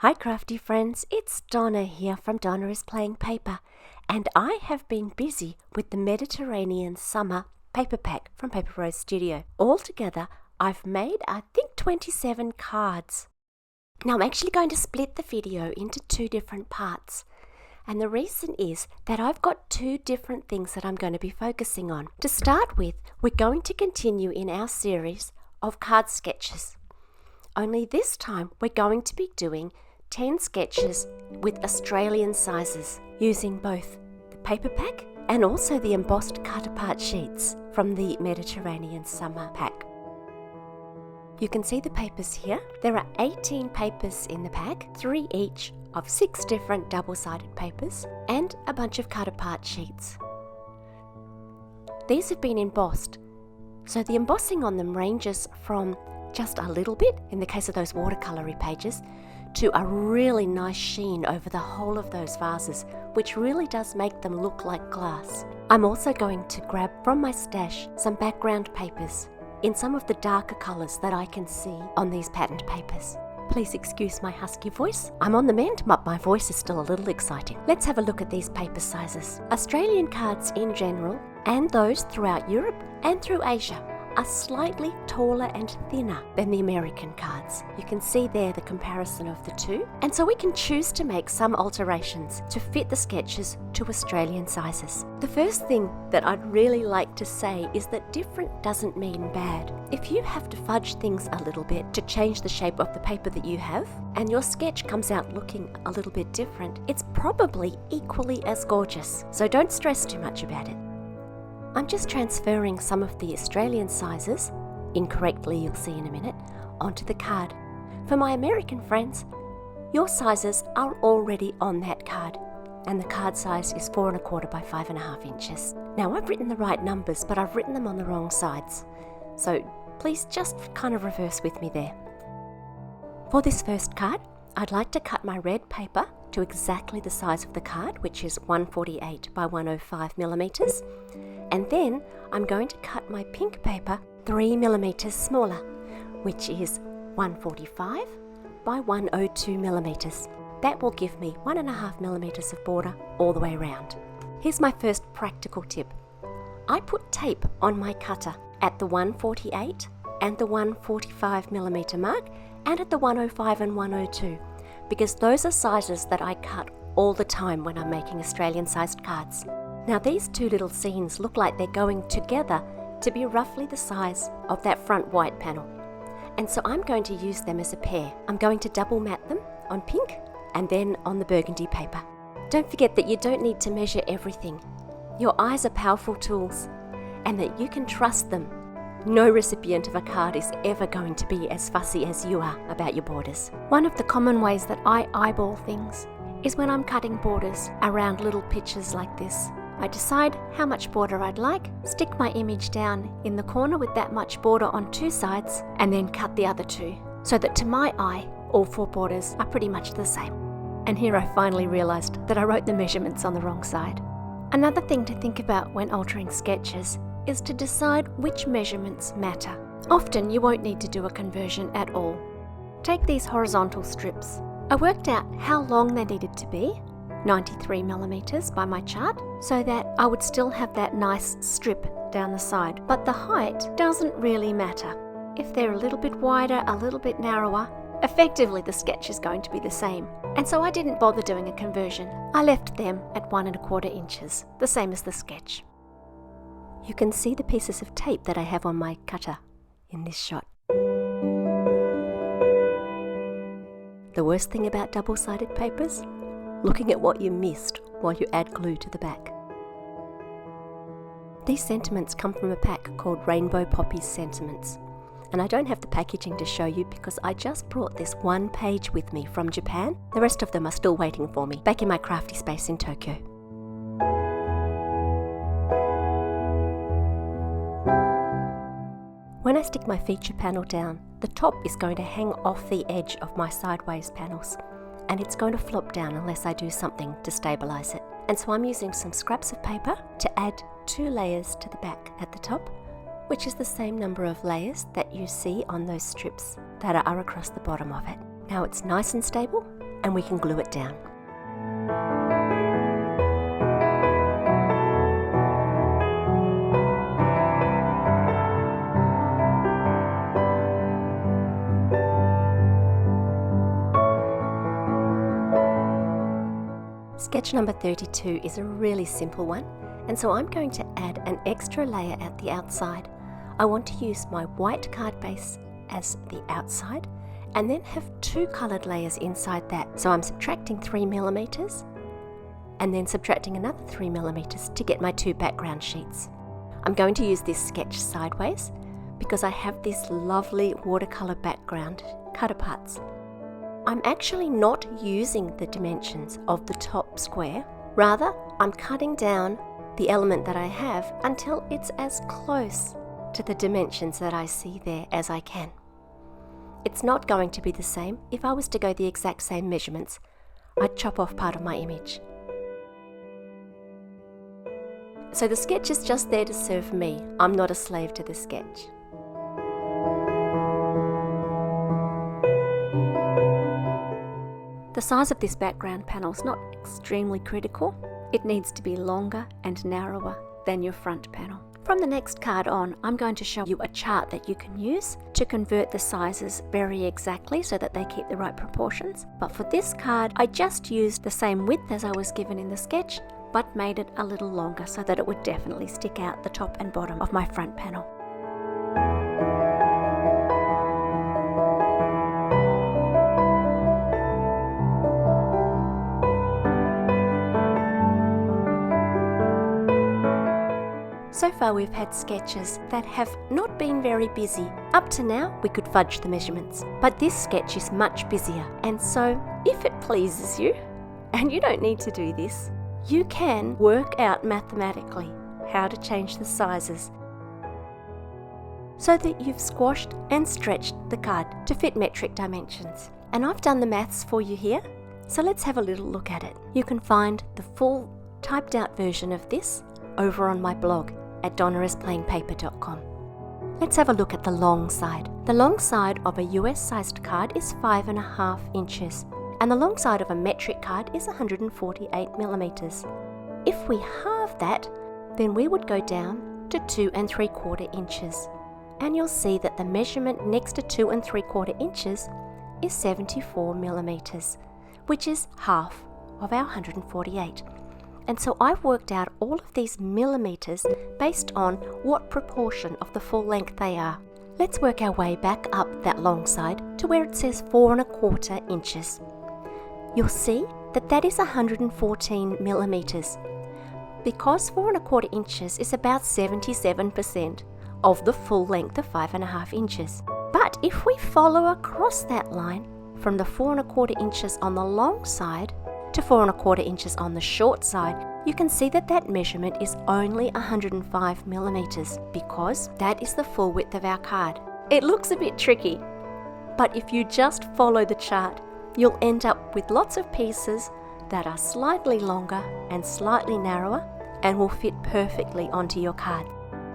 Hi crafty friends, it's Donna here from Donna is Playing Paper, and I have been busy with the Mediterranean Summer paper pack from Paper Rose Studio. Altogether, I've made, I think, 27 cards. Now I'm actually going to split the video into two different parts, and the reason is that I've got two different things that I'm going to be focusing on. To start with, we're going to continue in our series of card sketches. Only this time we're going to be doing 10 sketches with Australian sizes using both the paper pack and also the embossed cut-apart sheets from the Mediterranean Summer pack. You can see the papers here. There are 18 papers in the pack, 3 each of 6 different double-sided papers and a bunch of cut-apart sheets. These have been embossed, so the embossing on them ranges from just a little bit, in the case of those watercolory pages, to a really nice sheen over the whole of those vases, which really does make them look like glass. I'm also going to grab from my stash some background papers in some of the darker colours that I can see on these patterned papers. Please excuse my husky voice. I'm on the mend, but my voice is still a little exciting. Let's have a look at these paper sizes. Australian cards in general, and those throughout Europe and through Asia, are slightly taller and thinner than the American cards. You can see there the comparison of the two, and so we can choose to make some alterations to fit the sketches to Australian sizes. The first thing that I'd really like to say is that different doesn't mean bad. If you have to fudge things a little bit to change the shape of the paper that you have, and your sketch comes out looking a little bit different, it's probably equally as gorgeous. So don't stress too much about it. I'm just transferring some of the Australian sizes, incorrectly you'll see in a minute, onto the card. For my American friends, your sizes are already on that card, and the card size is 4 1/4 by 5 1/2 inches. Now I've written the right numbers, but I've written them on the wrong sides, so please just kind of reverse with me there. For this first card, I'd like to cut my red paper to exactly the size of the card, which is 148 by 105 millimeters. And then I'm going to cut my pink paper 3 millimeters smaller, which is 145 by 102 millimeters. That will give me 1.5 millimeters of border all the way around. Here's my first practical tip. I put tape on my cutter at the 148 and the 145 millimeter mark, and at the 105 and 102, because those are sizes that I cut all the time when I'm making Australian sized cards. Now these two little scenes look like they're going together to be roughly the size of that front white panel. And so I'm going to use them as a pair. I'm going to double mat them on pink and then on the burgundy paper. Don't forget that you don't need to measure everything. Your eyes are powerful tools, and that you can trust them. No recipient of a card is ever going to be as fussy as you are about your borders. One of the common ways that I eyeball things is when I'm cutting borders around little pictures like this. I decide how much border I'd like, stick my image down in the corner with that much border on 2 sides, and then cut the other 2, so that to my eye, all 4 borders are pretty much the same. And here I finally realised that I wrote the measurements on the wrong side. Another thing to think about when altering sketches is to decide which measurements matter. Often you won't need to do a conversion at all. Take these horizontal strips. I worked out how long they needed to be, 93 millimeters by my chart, so that I would still have that nice strip down the side. But the height doesn't really matter. If they're a little bit wider, a little bit narrower, effectively the sketch is going to be the same. And so I didn't bother doing a conversion. I left them at 1 1/4 inches, the same as the sketch. You can see the pieces of tape that I have on my cutter in this shot. The worst thing about double-sided papers? Looking at what you missed while you add glue to the back. These sentiments come from a pack called Rainbow Poppies Sentiments, and I don't have the packaging to show you because I just brought this one page with me from Japan. The rest of them are still waiting for me back in my crafty space in Tokyo. When I stick my feature panel down, the top is going to hang off the edge of my sideways panels, and it's going to flop down unless I do something to stabilise it. And so I'm using some scraps of paper to add 2 layers to the back at the top, which is the same number of layers that you see on those strips that are across the bottom of it. Now it's nice and stable, and we can glue it down. Sketch number 32 is a really simple one, and so I'm going to add an extra layer at the outside. I want to use my white card base as the outside and then have two coloured layers inside that. So I'm subtracting 3mm and then subtracting another 3mm to get my two background sheets. I'm going to use this sketch sideways because I have this lovely watercolour background cut aparts. I'm actually not using the dimensions of the top square. Rather, I'm cutting down the element that I have until it's as close to the dimensions that I see there as I can. It's not going to be the same. If I was to go the exact same measurements, I'd chop off part of my image. So the sketch is just there to serve me. I'm not a slave to the sketch. The size of this background panel is not extremely critical. It needs to be longer and narrower than your front panel. From the next card on, I'm going to show you a chart that you can use to convert the sizes very exactly so that they keep the right proportions. But for this card, I just used the same width as I was given in the sketch, but made it a little longer so that it would definitely stick out the top and bottom of my front panel. So far we've had sketches that have not been very busy. Up to now we could fudge the measurements, but this sketch is much busier, and so if it pleases you, and you don't need to do this, you can work out mathematically how to change the sizes so that you've squashed and stretched the card to fit metric dimensions. And I've done the maths for you here, so let's have a little look at it. You can find the full typed out version of this over on my blog at donnaisplayingpaper.com. Let's have a look at the long side. The long side of a US sized card is 5.5 inches, and the long side of a metric card is 148mm. If we halve that, then we would go down to 2 3/4 inches. And you'll see that the measurement next to 2 3/4 inches is 74mm, which is half of our 148. And so I've worked out all of these millimeters based on what proportion of the full length they are. Let's work our way back up that long side to where it says 4 1/4 inches. You'll see that that is 114mm. Because 4 1/4 inches is about 77% of the full length of 5.5 inches. But if we follow across that line from the 4 1/4 inches on the long side to 4 1/4 inches on the short side, you can see that that measurement is only 105mm because that is the full width of our card. It looks a bit tricky, but if you just follow the chart, you'll end up with lots of pieces that are slightly longer and slightly narrower and will fit perfectly onto your card,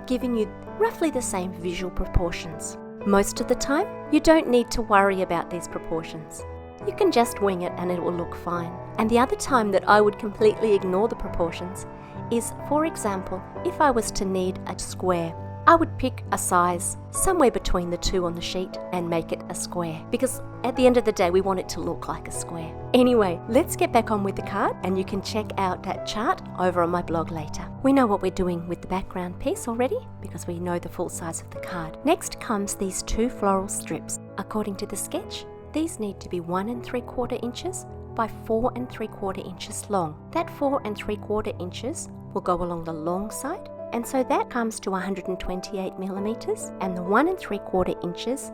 giving you roughly the same visual proportions. Most of the time, you don't need to worry about these proportions. You can just wing it and it will look fine. And the other time that I would completely ignore the proportions is, for example, if I was to need a square, I would pick a size somewhere between the two on the sheet and make it a square, because at the end of the day we want it to look like a square. Anyway, let's get back on with the card, and you can check out that chart over on my blog later. We know what we're doing with the background piece already because we know the full size of the card. Next comes these two floral strips. According to the sketch, these need to be 1 3/4 inches by 4 3/4 inches long. That 4 3/4 inches will go along the long side, and so that comes to 128mm, and the 1 3/4 inches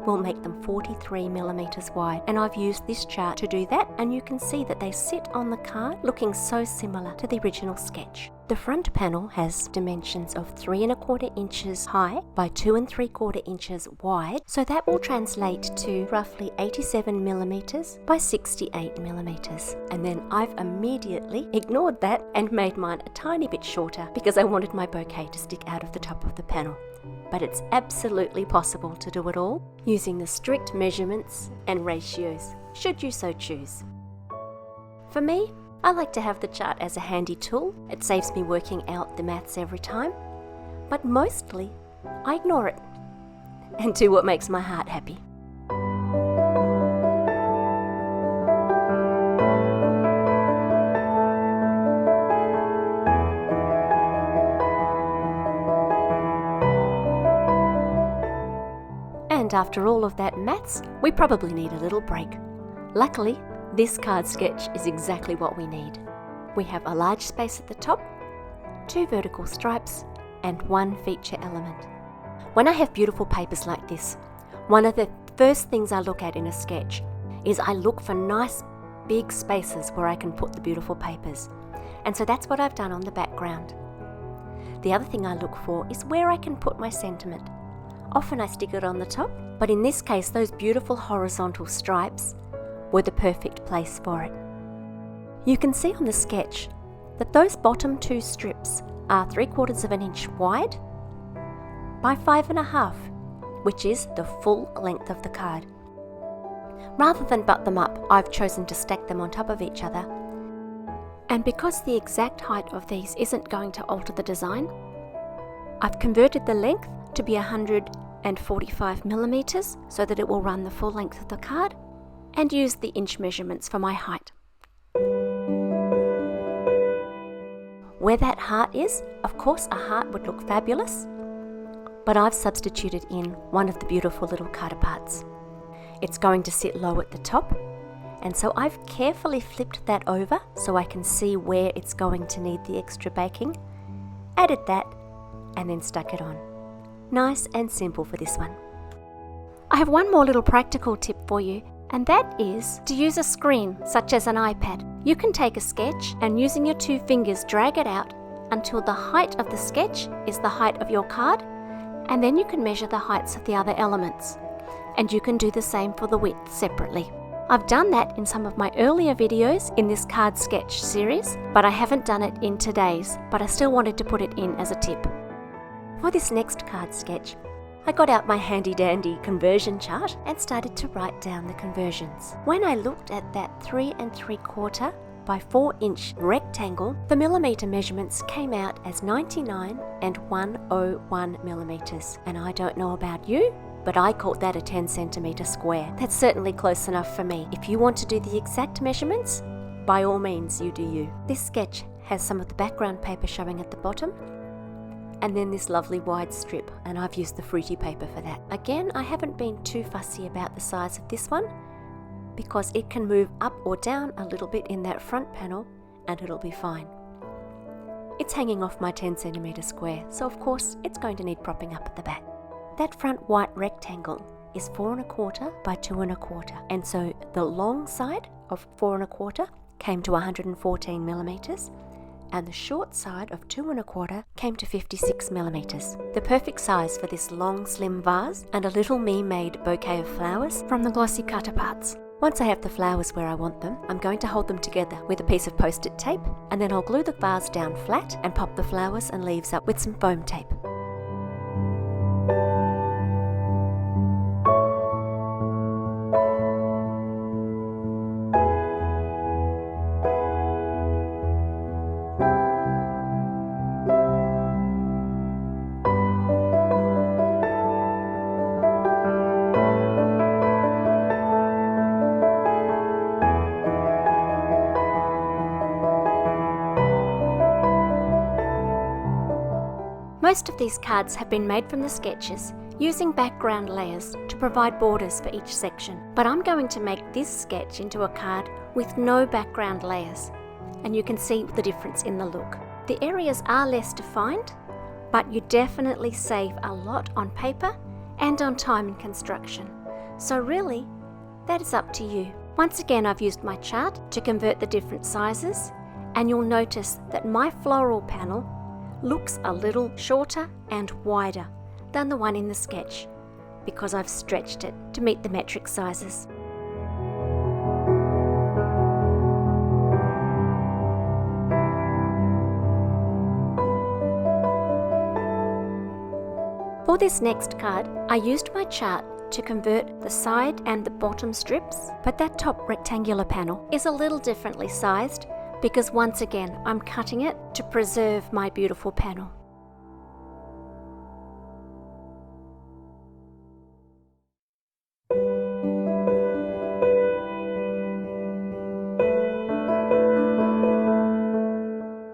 will make them 43mm wide. And I've used this chart to do that, and you can see that they sit on the card looking so similar to the original sketch. The front panel has dimensions of 3 1/4 inches high by 2 3/4 inches wide, so that will translate to roughly 87mm by 68mm. And then I've immediately ignored that and made mine a tiny bit shorter because I wanted my bouquet to stick out of the top of the panel. But it's absolutely possible to do it all using the strict measurements and ratios should you so choose. For me, I like to have the chart as a handy tool. It saves me working out the maths every time, but mostly I ignore it and do what makes my heart happy. And after all of that maths, we probably need a little break. Luckily, this card sketch is exactly what we need. We have a large space at the top, 2 vertical stripes, and 1 feature element. When I have beautiful papers like this, one of the first things I look at in a sketch is I look for nice big spaces where I can put the beautiful papers. And so that's what I've done on the background. The other thing I look for is where I can put my sentiment. Often I stick it on the top, but in this case those beautiful horizontal stripes were the perfect place for it. You can see on the sketch that those bottom 2 strips are 3/4 of an inch wide by 5.5, which is the full length of the card. Rather than butt them up, I've chosen to stack them on top of each other. And because the exact height of these isn't going to alter the design, I've converted the length to be 145 millimeters so that it will run the full length of the card, and use the inch measurements for my height. Where that heart is, of course a heart would look fabulous, but I've substituted in one of the beautiful little card parts. It's going to sit low at the top, and so I've carefully flipped that over so I can see where it's going to need the extra baking, added that, and then stuck it on. Nice and simple for this one. I have one more little practical tip for you, and that is to use a screen such as an iPad. You can take a sketch and using your 2 fingers drag it out until the height of the sketch is the height of your card, and then you can measure the heights of the other elements. And you can do the same for the width separately. I've done that in some of my earlier videos in this card sketch series, but I haven't done it in today's, but I still wanted to put it in as a tip. For this next card sketch, I got out my handy dandy conversion chart and started to write down the conversions. When I looked at that 3 3/4 by 4 inch rectangle, the millimeter measurements came out as 99 and 101 millimeters. And I don't know about you, but I called that a 10 centimeter square. That's certainly close enough for me. If you want to do the exact measurements, by all means you do you. This sketch has some of the background paper showing at the bottom, and then this lovely wide strip, and I've used the fruity paper for that. Again, I haven't been too fussy about the size of this one because it can move up or down a little bit in that front panel and it'll be fine. It's hanging off my 10 centimeter square, so of course it's going to need propping up at the back. That front white rectangle is 4 1/4 by 2 1/4, and so the long side of 4 1/4 came to 114 millimeters, and the short side of 2 1/4 came to 56 millimeters. The perfect size for this long slim vase and a little me-made bouquet of flowers from the glossy cutter parts. Once I have the flowers where I want them, I'm going to hold them together with a piece of post-it tape, and then I'll glue the vase down flat and pop the flowers and leaves up with some foam tape. Most of these cards have been made from the sketches using background layers to provide borders for each section. But I'm going to make this sketch into a card with no background layers, and you can see the difference in the look. The areas are less defined, but you definitely save a lot on paper and on time in construction. So really, that is up to you. Once again, I've used my chart to convert the different sizes, and you'll notice that my floral panel looks a little shorter and wider than the one in the sketch because I've stretched it to meet the metric sizes. For this next card, I used my chart to convert the side and the bottom strips, but that top rectangular panel is a little differently sized because once again I'm cutting it to preserve my beautiful panel.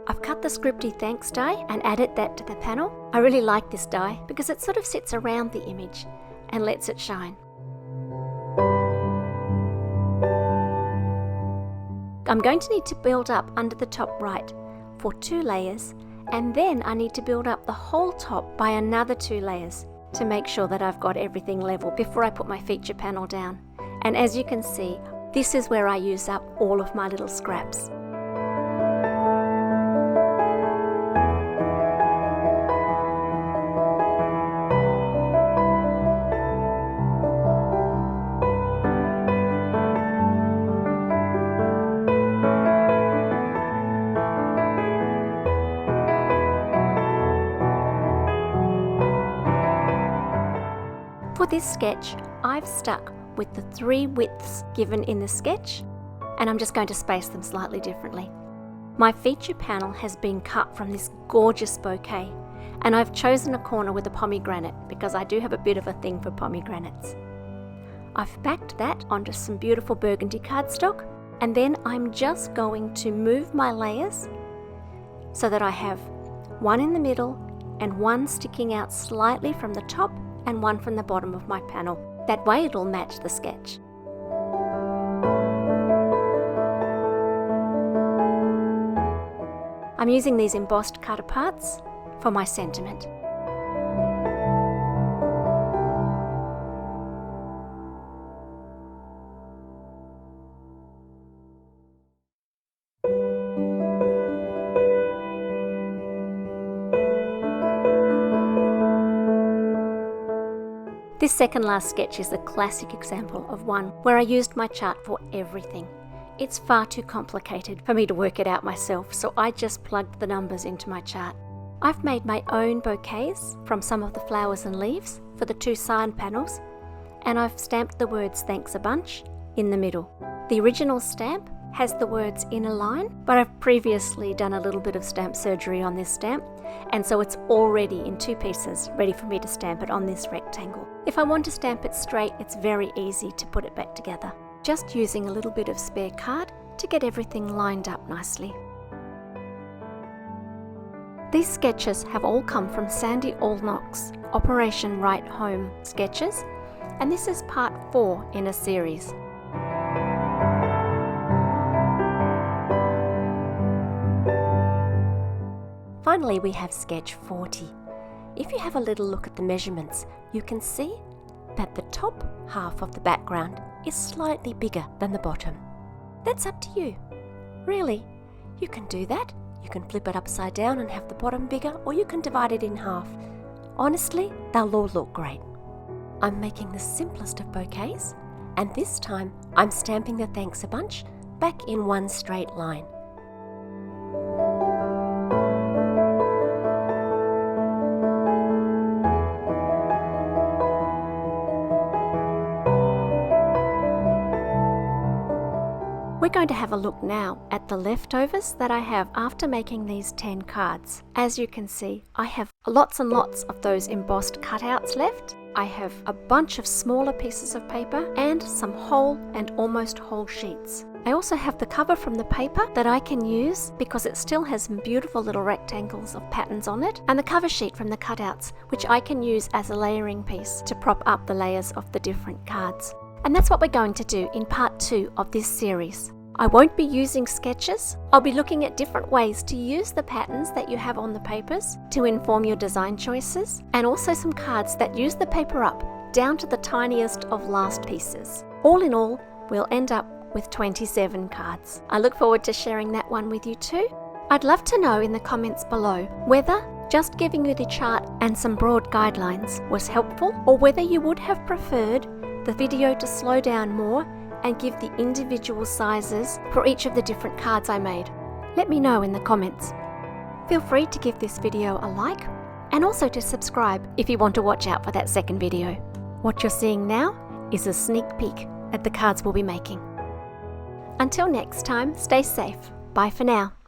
I've cut the scripty thanks die and added that to the panel. I really like this die because it sort of sits around the image and lets it shine. I'm going to need to build up under the top right for 2 layers, and then I need to build up the whole top by another 2 layers to make sure that I've got everything level before I put my feature panel down. And as you can see, this is where I use up all of my little scraps. For this sketch, I've stuck with the 3 widths given in the sketch, and I'm just going to space them slightly differently. My feature panel has been cut from this gorgeous bouquet, and I've chosen a corner with a pomegranate because I do have a bit of a thing for pomegranates. I've backed that onto some beautiful burgundy cardstock, and then I'm just going to move my layers so that I have one in the middle and one sticking out slightly from the top and one from the bottom of my panel. That way it'll match the sketch. I'm using these embossed cut aparts for my sentiment. This second last sketch is a classic example of one where I used my chart for everything. It's far too complicated for me to work it out myself, so I just plugged the numbers into my chart. I've made my own bouquets from some of the flowers and leaves for the 2 side panels, and I've stamped the words "Thanks a bunch" in the middle. The original stamp has the words in a line, but I've previously done a little bit of stamp surgery on this stamp, and so it's already in 2 pieces, ready for me to stamp it on this rectangle. If I want to stamp it straight, it's very easy to put it back together, just using a little bit of spare card to get everything lined up nicely. These sketches have all come from Sandy Allnock's Operation Right Home sketches, and this is part 4 in a series. Finally, we have sketch 40. If you have a little look at the measurements, you can see that the top half of the background is slightly bigger than the bottom. That's up to you. Really, you can do that. You can flip it upside down and have the bottom bigger, or you can divide it in half. Honestly, they'll all look great. I'm making the simplest of bouquets, and this time I'm stamping the "Thanks a bunch" back in one straight line. We're going to have a look now at the leftovers that I have after making these 10 cards. As you can see, I have lots and lots of those embossed cutouts left. I have a bunch of smaller pieces of paper and some whole and almost whole sheets. I also have the cover from the paper that I can use because it still has some beautiful little rectangles of patterns on it, and the cover sheet from the cutouts, which I can use as a layering piece to prop up the layers of the different cards. And that's what we're going to do in part 2 of this series. I won't be using sketches. I'll be looking at different ways to use the patterns that you have on the papers to inform your design choices, and also some cards that use the paper up down to the tiniest of last pieces. All in all, we'll end up with 27 cards. I look forward to sharing that one with you too. I'd love to know in the comments below whether just giving you the chart and some broad guidelines was helpful, or whether you would have preferred the video to slow down more and give the individual sizes for each of the different cards I made. Let me know in the comments. Feel free to give this video a like, and also to subscribe if you want to watch out for that second video. What you're seeing now is a sneak peek at the cards we'll be making. Until next time, stay safe. Bye for now.